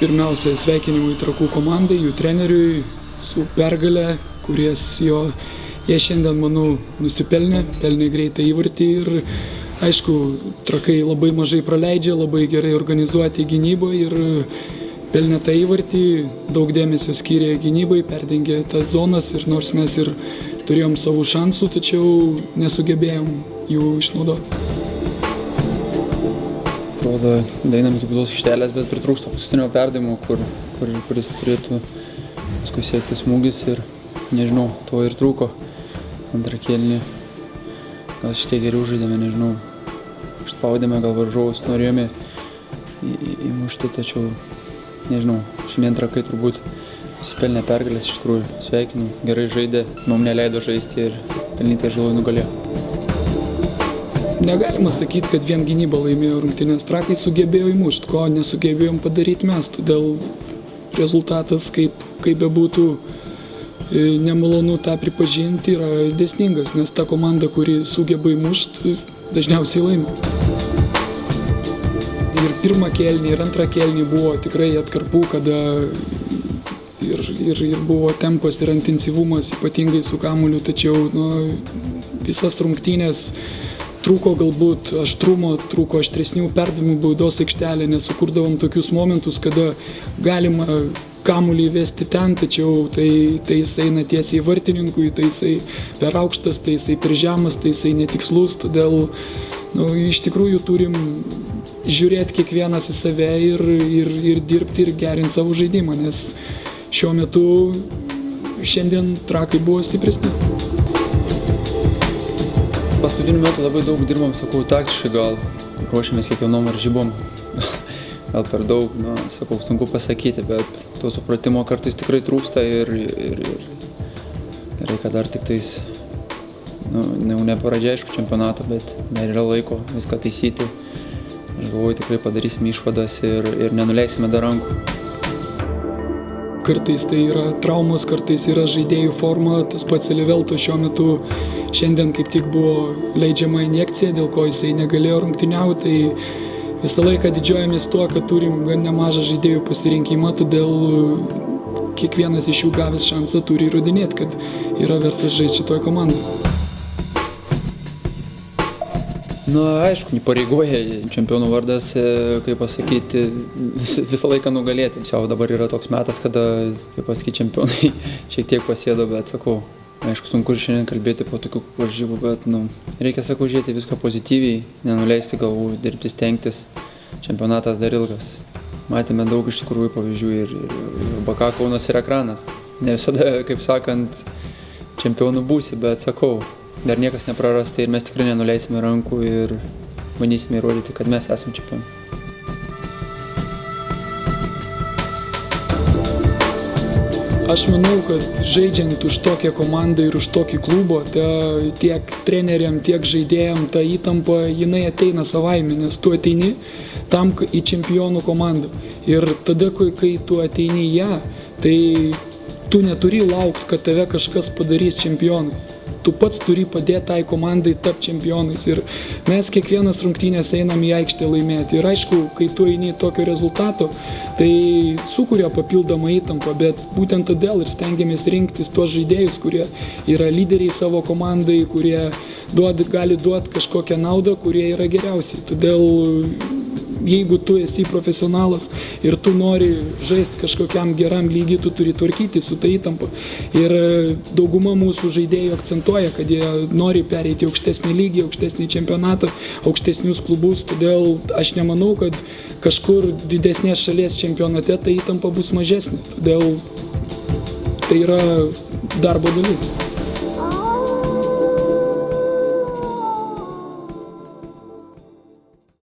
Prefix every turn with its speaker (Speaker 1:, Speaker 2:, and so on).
Speaker 1: pirmiausia sveikinimai Trakų komandai, jų treneriui su pergale, jie šiandien, manau, pelnė greitą įvartį ir aišku, Trakai labai mažai praleidžia, labai gerai organizuoti gynyboje ir pelnė tą įvartį, daug dėmesio skyrė gynybai, perdengė tas zonas ir nors mes ir turėjom savų šansų, tačiau nesugebėjom jų išnaudoti.
Speaker 2: Atrodo, dainam iki baudos aikštelės, bet pritrūksta paskutinio perdavimo, kuris turėtų paskui siekti smūgis ir nežinau, to ir trūko. Antrą kėlinį gal šitie geriau žaidėme, nežinau, išspaudėme, gal varžovus norėjome įmušti, tačiau nežinau, šiandien Trakai turbūt nusipelnė pergalės, iš tikrųjų sveikinu, gerai žaidė, mums neleido žaisti ir pelnytai žaloj nugalėjo.
Speaker 1: Negalima sakyti, kad vien gynyba laimėjo rungtynes. Trakai sugebėjo įmušti, ko nesugebėjom padaryti mes, todėl rezultatas, kaip bebūtų nemalonu tą pripažinti, yra dėsningas, nes ta komanda, kuri sugeba įmušti, dažniausiai laimi. Ir pirmą kėlinį, ir antrą kėlinį buvo tikrai atkarpų, kada ir buvo tempas ir intensyvumas, ypatingai su kamuoliu, tačiau visas rungtynės trūko galbūt aštrumo, trūko aštresnių perdavimų baudos aikštelė, nes sukurdavom tokius momentus, kada galima kamuolį įvesti ten, tačiau tai jis eina tiesiai vartininkui, tai jisai per aukštas, tai jisai per žemas, tai jisai netikslus, todėl iš tikrųjų turim žiūrėti kiekvienas į save ir dirbti ir gerinti savo žaidimą, nes šiuo metu šiandien Trakai buvo stipresni.
Speaker 2: Paskutiniu metu labai daug dirbam, sakau, taktiškai, gal ruošiamės kiekvienom varžybom. Gal per daug, sakau, sunku pasakyti, bet to supratimo kartais tikrai trūksta ir reikia dar tik tais, ne pradžia aišku čempionato, bet dar yra laiko viską taisyti. Aš galvoju, tikrai padarysime išvadas ir nenuleisime dar rankų.
Speaker 1: Kartais tai yra traumos, kartais yra žaidėjų forma, tas pats Elivelto šiuo metu šiandien kaip tik buvo leidžiama injekcija, dėl ko jisai negalėjo rungtyniauti, tai visą laiką didžiuojamės tuo, kad turim gan nemažą žaidėjų pasirinkimą, todėl kiekvienas iš jų gavęs šansą turi įrodinėti, kad yra vertas žaisti šitoje komandoje.
Speaker 2: Aišku, pareigoja čempionų vardas, kaip pasakyti, visą laiką nugalėti. Jau dabar yra toks metas, kada, kaip pasakyti, čempionai šiek tiek pasėdo, bet sakau, aišku, sunku ir šiandien kalbėti po tokių varžybų, bet reikia, sakau, žiūrėti viską pozityviai, nenuleisti galvų, dirbti, stengtis. Čempionatas dar ilgas. Matėme daug iš tikrųjų pavyzdžių ir BK Kaunas ir ekranas. Ne visada, kaip sakant, čempionų būsi, bet sakau, dar niekas neprarasta ir mes tikrai nenuleisime rankų ir bandysime įrodyti, kad mes esame čempionai.
Speaker 1: Aš manau, kad žaidžiant už tokią komandą ir už tokį klubą, tiek treneriam, tiek žaidėjam, ta įtampa, jinai ateina savaime, nes tu ateini tam į čempionų komandą. Ir tada, kai tu ateini į ją, tai tu neturi laukti, kad tave kažkas padarys čempionais. Tu pats turi padėti tai komandai tapti čempionais. Ir mes kiekvienas rungtynės einam į aikštę laimėti. Ir aišku, kai tu eini tokio rezultato, tai sukuria papildomą įtampą, bet būtent todėl ir stengiamės rinktis tuos žaidėjus, kurie yra lyderiai savo komandai, kurie gali duoti kažkokią naudą, kurie yra geriausiai. Todėl jeigu tu esi profesionalas ir tu nori žaisti kažkokiam geram lygiui, tu turi tvarkyti su ta įtampa. Ir dauguma mūsų žaidėjų akcentuoja, kad jie nori pereiti aukštesnį lygį, aukštesnį čempionatą, aukštesnius klubus. Todėl aš nemanau, kad kažkur didesnės šalies čempionate ta įtampa bus mažesnė. Todėl tai yra darbo dalis.